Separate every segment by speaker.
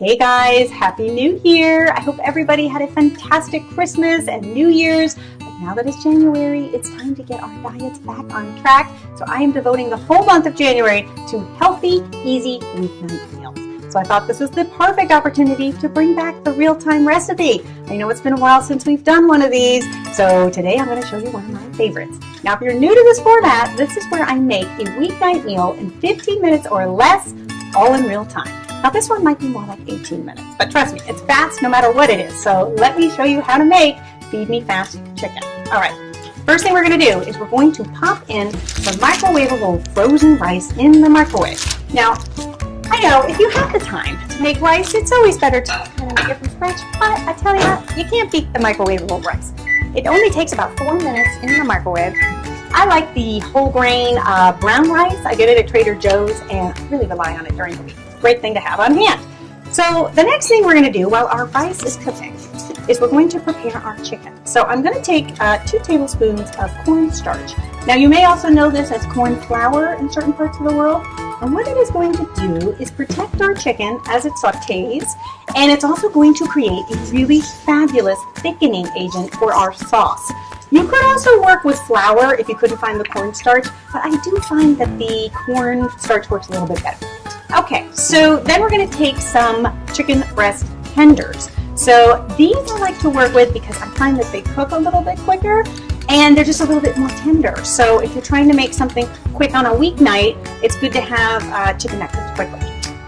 Speaker 1: Hey guys, Happy New Year! I hope everybody had a fantastic Christmas and New Year's. But now that it's January, it's time to get our diets back on track. So I am devoting the whole month of January to healthy, easy weeknight meals. So I thought this was the perfect opportunity to bring back the real-time recipe. I know it's been a while since we've done one of these, so today I'm going to show you one of my favorites. Now if you're new to this format, this is where I make a weeknight meal in 15 minutes or less, all in real time. Now this one might be more like 18 minutes, but trust me, it's fast no matter what it is. So let me show you how to make Feed Me Fast Chicken. All right, first thing we're going to do is we're going to pop in the microwavable frozen rice in the microwave. Now, I know if you have the time to make rice, it's always better to kind of make it from scratch, but I tell you, you can't beat the microwavable rice. It only takes about 4 minutes in the microwave. I like the whole grain brown rice. I get it at Trader Joe's and I really rely on it during the week. Great thing to have on hand. So the next thing we're going to do while our rice is cooking is we're going to prepare our chicken. So I'm going to take 2 tablespoons of cornstarch. Now you may also know this as corn flour in certain parts of the world. And what it is going to do is protect our chicken as it sautés, and it's also going to create a really fabulous thickening agent for our sauce. You could also work with flour if you couldn't find the cornstarch, but I do find that the cornstarch works a little bit better. Okay, so then we're going to take some chicken breast tenders. So these I like to work with because I find that they cook a little bit quicker and they're just a little bit more tender. So if you're trying to make something quick on a weeknight, it's good to have chicken that cooks quickly.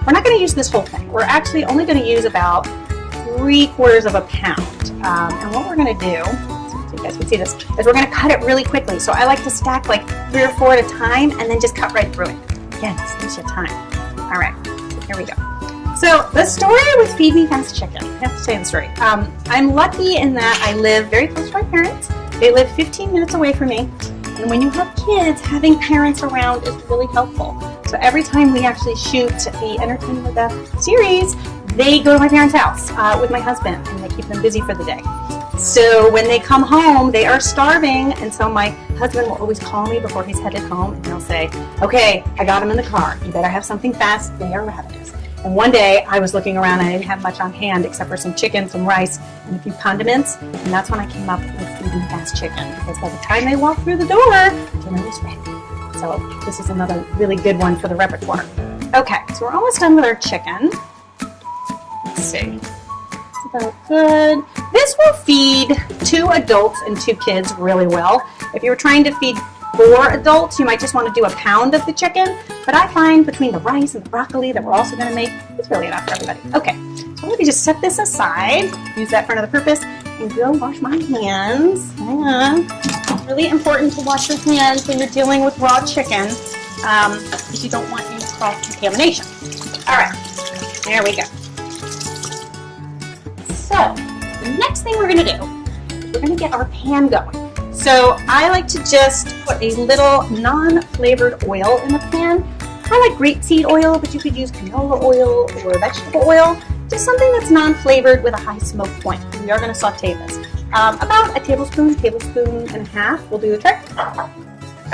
Speaker 1: We're not going to use this whole thing. We're actually only going to use about 3/4 of a pound. And what we're going to do, so you guys can see this, is we're going to cut it really quickly. So I like to stack like 3 or 4 at a time and then just cut right through it. Again, saves you time. All right, so here we go. So the story with Feed Me Fast Chicken, I have to tell you the story. I'm lucky in that I live very close to my parents. They live 15 minutes away from me. And when you have kids, having parents around is really helpful. So every time we actually shoot the Entertainment with Beth series, they go to my parents' house with my husband and they keep them busy for the day. So when they come home, they are starving, and so my husband will always call me before he's headed home, and he'll say, okay, I got them in the car. You better have something fast. They are ravenous. And one day I was looking around and I didn't have much on hand except for some chicken, some rice, and a few condiments, and that's when I came up with Feed Me Fast Chicken, because by the time they walk through the door, dinner was ready. So this is another really good one for the repertoire. Okay, so we're almost done with our chicken. Let's see. It's about good. This will feed 2 adults and 2 kids really well. If you were trying to feed 4 adults, you might just want to do a pound of the chicken, but I find between the rice and the broccoli that we're also going to make, it's really enough for everybody. Okay, so let me just set this aside, use that for another purpose, and go wash my hands. Hang on. It's really important to wash your hands when you're dealing with raw chicken, because you don't want any cross-contamination. All right, there we go. So, the next thing we're going to do is we're going to get our pan going. So I like to just put a little non-flavored oil in the pan. I like grapeseed oil, but you could use canola oil or vegetable oil. Just something that's non-flavored with a high smoke point. We are going to saute this. About a tablespoon and a half will do the trick.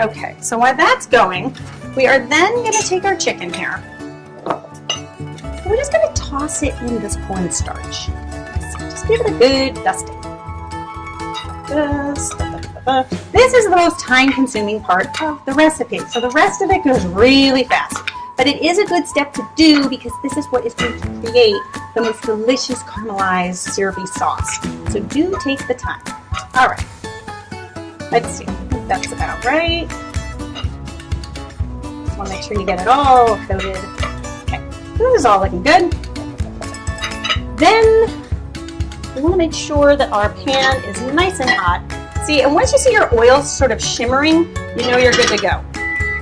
Speaker 1: Okay, so while that's going, we are then going to take our chicken here. We're just going to toss it in this cornstarch. So just give it a good dusting. This is the most time-consuming part of the recipe, so the rest of it goes really fast. But it is a good step to do because this is what is going to create the most delicious caramelized syrupy sauce. So do take the time. All right, let's see. I think that's about right. Just want to make sure you get it all coated. Okay, so this is all looking good. Then we want to make sure that our pan is nice and hot. See, and once you see your oil sort of shimmering, you know you're good to go.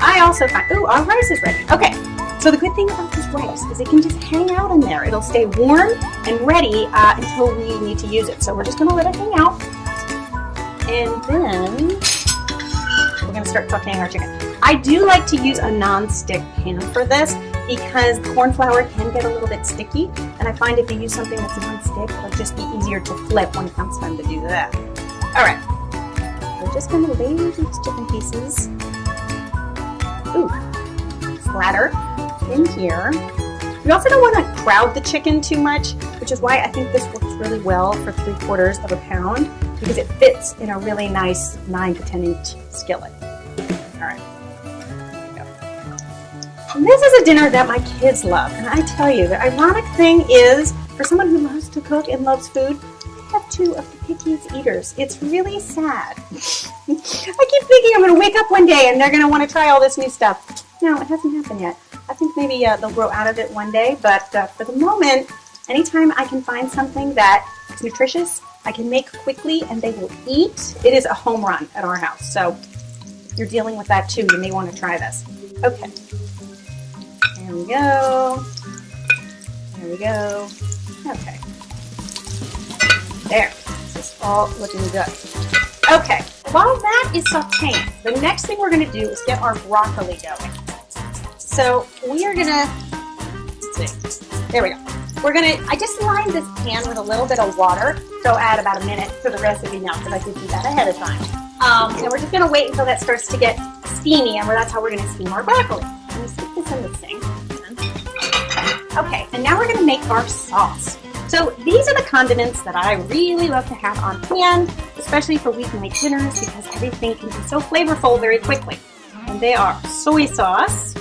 Speaker 1: I also find, ooh, our rice is ready. Okay, so the good thing about this rice is it can just hang out in there. It'll stay warm and ready until we need to use it. So we're just going to let it hang out. And then we're going to start sauteing our chicken. I do like to use a non-stick pan for this because corn flour can get a little bit sticky. And I find if you use something that's non-stick, it'll just be easier to flip when it comes time to do that. All right. We're just going to lay these chicken pieces, splatter in here. You also don't want to crowd the chicken too much, which is why I think this works really well for 3/4 of a pound, because it fits in a really nice 9 to 10 inch skillet. All right. And this is a dinner that my kids love. And I tell you, the ironic thing is, for someone who loves to cook and loves food, I have 2 of the pickiest eaters. It's really sad. I keep thinking I'm going to wake up one day and they're going to want to try all this new stuff. No, it hasn't happened yet. I think maybe they'll grow out of it one day. But for the moment, anytime I can find something that is nutritious, I can make quickly, and they will eat, it is a home run at our house. So if you're dealing with that too, you may want to try this. Okay. There we go. There we go. Okay. There. This is all looking good. Okay. While that is sauteing, the next thing we're going to do is get our broccoli going. So we are going to, let's see. There we go. I just lined this pan with a little bit of water, so add about a minute to the recipe now, because I did do that ahead of time. And we're just going to wait until that starts to get steamy, and that's how we're going to steam our broccoli. Let me stick this in the sink. Okay, and now we're going to make our sauce. So these are the condiments that I really love to have on hand, especially for weeknight dinners, because everything can be so flavorful very quickly. And they are soy sauce,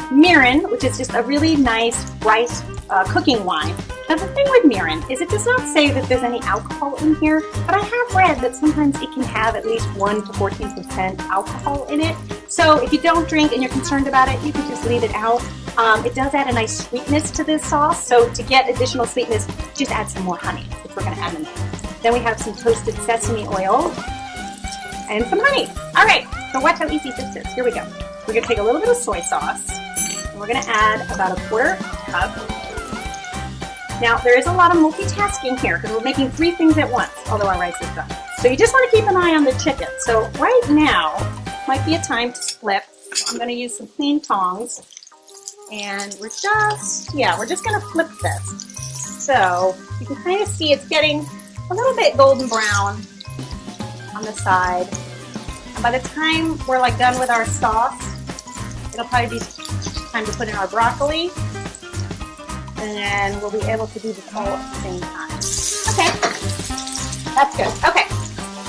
Speaker 1: mirin, which is just a really nice rice cooking wine. Now the thing with mirin is it does not say that there's any alcohol in here, but I have read that sometimes it can have at least 1 to 14% alcohol in it. So if you don't drink and you're concerned about it, you can just leave it out. It does add a nice sweetness to this sauce, so to get additional sweetness, just add some more honey, which we're going to add in there. Then we have some toasted sesame oil and some honey. All right, so watch how easy this is. Here we go. We're going to take a little bit of soy sauce, and we're going to add about a 1/4 cup. Now, there is a lot of multitasking here because we're making 3 things at once, although our rice is done. So you just want to keep an eye on the chicken. So right now might be a time to flip. So I'm going to use some clean tongs, and we're just going to flip this. So you can kind of see it's getting a little bit golden brown on the side. And by the time we're like done with our sauce, it'll probably be time to put in our broccoli. And then we'll be able to do this all at the same time. Okay, that's good. Okay,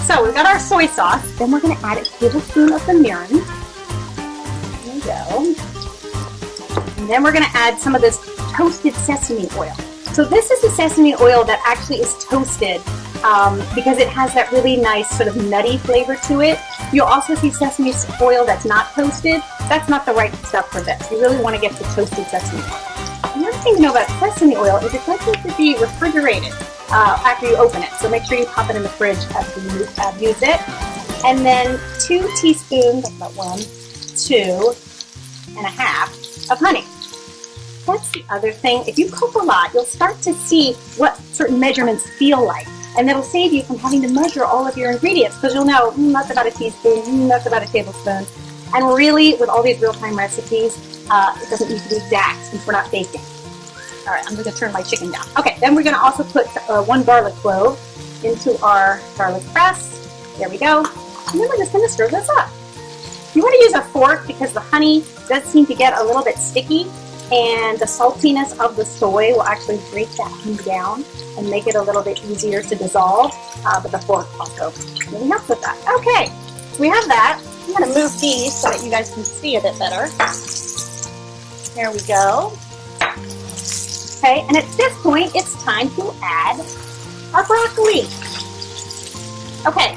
Speaker 1: so we've got our soy sauce. Then we're going to add a tablespoon of the mirin. There we go. And then we're going to add some of this toasted sesame oil. So this is the sesame oil that actually is toasted because it has that really nice sort of nutty flavor to it. You'll also see sesame oil that's not toasted. That's not the right stuff for this. You really want to get the toasted sesame oil. Another thing to know about sesame oil is it does need to be refrigerated after you open it. So make sure you pop it in the fridge after you use it. And then 2 teaspoons, about 1, 2 and a half of honey. That's the other thing. If you cook a lot, you'll start to see what certain measurements feel like. And that'll save you from having to measure all of your ingredients, because you'll know that's about a teaspoon, that's about a tablespoon. And really, with all these real-time recipes, it doesn't need to be exact since we're not baking. All right, I'm going to turn my chicken down. Okay, then we're going to also put 1 garlic clove into our garlic press. There we go. And then we're just going to stir this up. You want to use a fork because the honey does seem to get a little bit sticky, and the saltiness of the soy will actually break that honey down and make it a little bit easier to dissolve. But the fork also really helps with that. Okay, so we have that. I'm going to move these so that you guys can see a bit better. There we go. Okay, and at this point, it's time to add our broccoli. Okay,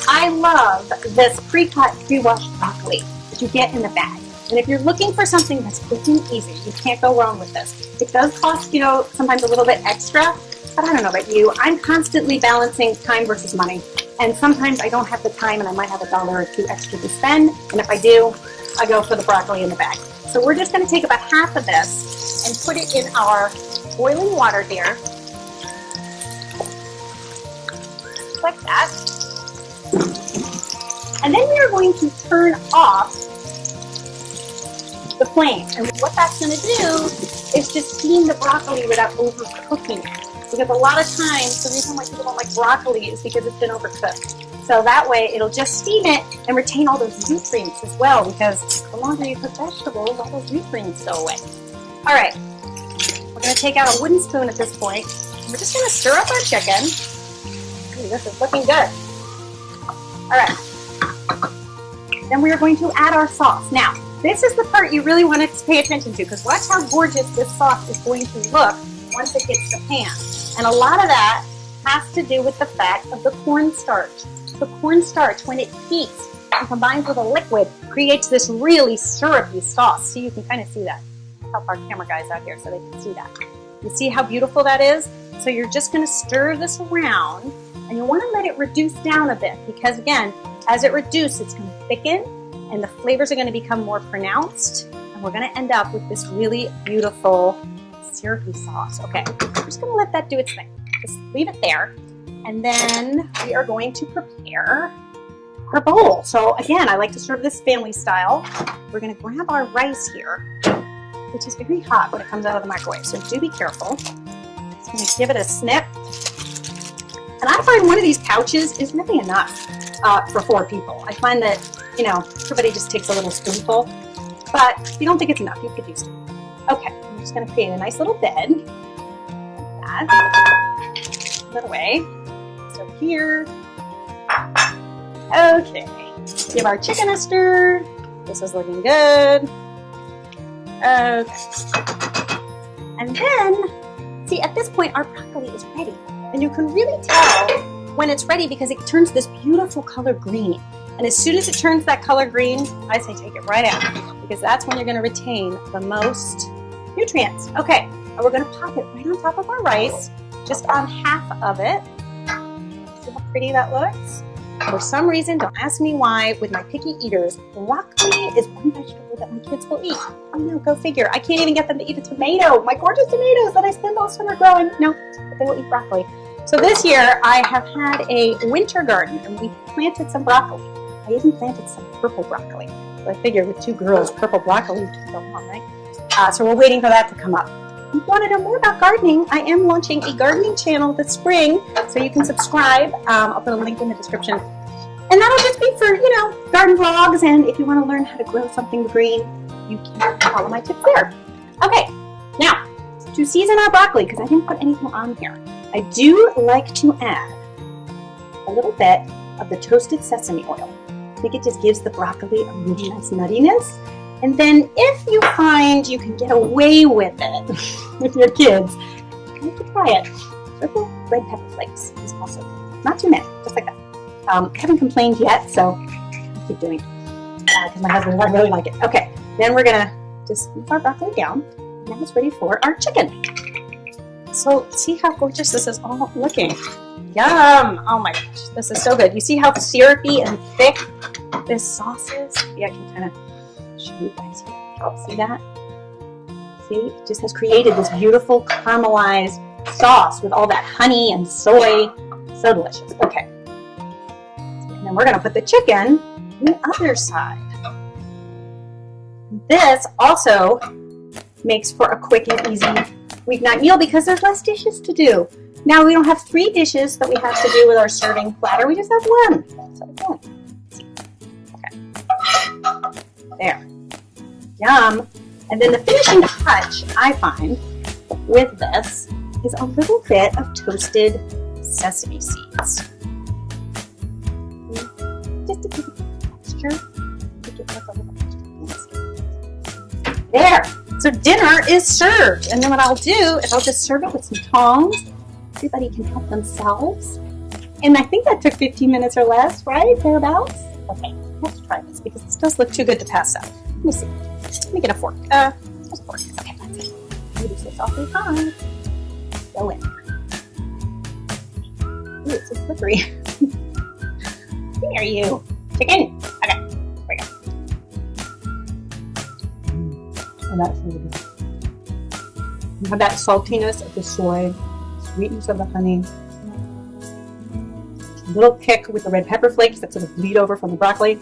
Speaker 1: I love this pre-cut, pre-washed broccoli that you get in the bag. And if you're looking for something that's quick and easy, you can't go wrong with this. It does cost, sometimes a little bit extra, but I don't know about you. I'm constantly balancing time versus money. And sometimes I don't have the time and I might have $1 or $2 extra to spend. And if I do, I go for the broccoli in the bag. So we're just going to take about half of this and put it in our boiling water here. Like that. And then we are going to turn off the flame. And what that's going to do is just steam the broccoli without overcooking it. Because a lot of times, the reason why people don't like broccoli is because it's been overcooked. So that way, it'll just steam it and retain all those nutrients as well, because the longer you cook vegetables, all those nutrients go away. All right, going to take out a wooden spoon at this point. We're just going to stir up our chicken. Ooh, this is looking good. All right. Then we are going to add our sauce. Now, this is the part you really want to pay attention to, because watch how gorgeous this sauce is going to look once it hits the pan. And a lot of that has to do with the fact of the cornstarch. The cornstarch, when it heats and combines with a liquid, creates this really syrupy sauce. So you can kind of see that. Help our camera guys out here so they can see that. You see how beautiful that is? So you're just going to stir this around, and you want to let it reduce down a bit, because again, as it reduces, it's going to thicken, and the flavors are going to become more pronounced, and we're going to end up with this really beautiful syrupy sauce. Okay, we're just going to let that do its thing. Just leave it there, and then we are going to prepare our bowl. So again, I like to serve this family style. We're going to grab our rice here, which is very hot when it comes out of the microwave, so do be careful. Just going to give it a snip. And I find one of these pouches is really enough for 4 people. I find that, you know, everybody just takes a little spoonful, but if you don't think it's enough, you could use 2. Okay, I'm just going to create a nice little bed. Like that. Put that away. So here. Okay, give our chicken a stir. This is looking good. Okay. And then, see, at this point, our broccoli is ready. And you can really tell when it's ready because it turns this beautiful color green. And as soon as it turns that color green, I say take it right out, because that's when you're going to retain the most nutrients. Okay, and we're going to pop it right on top of our rice, just on half of it. See how pretty that looks? For some reason, don't ask me why, with my picky eaters, broccoli is one vegetable that my kids will eat. Oh no, go figure. I can't even get them to eat a tomato. My gorgeous tomatoes that I spend all summer growing. No, but they will eat broccoli. So this year, I have had a winter garden, and we planted some broccoli. I even planted some purple broccoli. So I figured with 2 girls, purple broccoli would go on, right? So we're waiting for that to come up. If you want to know more about gardening, I am launching a gardening channel this spring, so you can subscribe. I'll put a link in the description. And that'll just be for, you know, garden vlogs, and if you want to learn how to grow something green, you can follow my tips there. Okay, now, to season our broccoli, because I didn't put anything on here, I do like to add a little bit of the toasted sesame oil. I think it just gives the broccoli a really nice nuttiness. And then if you find you can get away with it with your kids, you can try it. Triple red pepper flakes is also good. Not too many, just like that. Haven't complained yet, so I'll keep doing it because my husband and I really like it. Okay, then we're gonna just move our broccoli down. Now it's ready for our chicken. So see how gorgeous this is all looking. Yum! Oh my gosh, this is so good. You see how syrupy and thick this sauce is? Yeah, I can kind of show you guys here. See that? See, it just has created this beautiful caramelized sauce with all that honey and soy. So delicious. Okay. And then we're going to put the chicken on the other side. This also makes for a quick and easy weeknight meal because there's less dishes to do. Now we don't have 3 dishes that we have to do with our serving platter. We just have 1. So 1. Okay. There. Yum. And then the finishing touch, I find, with this is a little bit of toasted sesame seeds. Just to give it texture. There. So dinner is served. And then what I'll do is I'll just serve it with some tongs. Everybody can help themselves. And I think that took 15 minutes or less, right? Thereabouts? Okay, let's try this because this does look too good to pass up. Let me see. Let me get a fork. There's a fork. Okay, that's it. Use this awfully high. Go in. Ooh, it's so slippery. Come here, you. Chicken. Okay, here we go. Oh, that's really good. You have that saltiness of the soy, sweetness of the honey, a little kick with the red pepper flakes that sort of bleed over from the broccoli.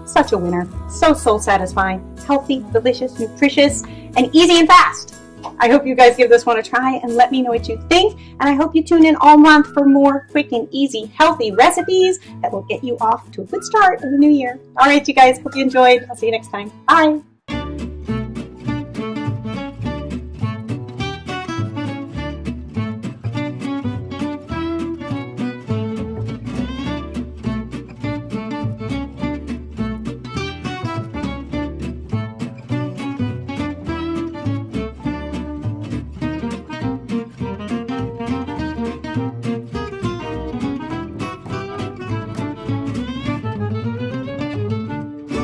Speaker 1: Such a winner. So soul satisfying, healthy, delicious, nutritious, and easy and fast. I hope you guys give this one a try and let me know what you think. And I hope you tune in all month for more quick and easy, healthy recipes that will get you off to a good start in the new year. All right, you guys, hope you enjoyed. I'll see you next time. Bye.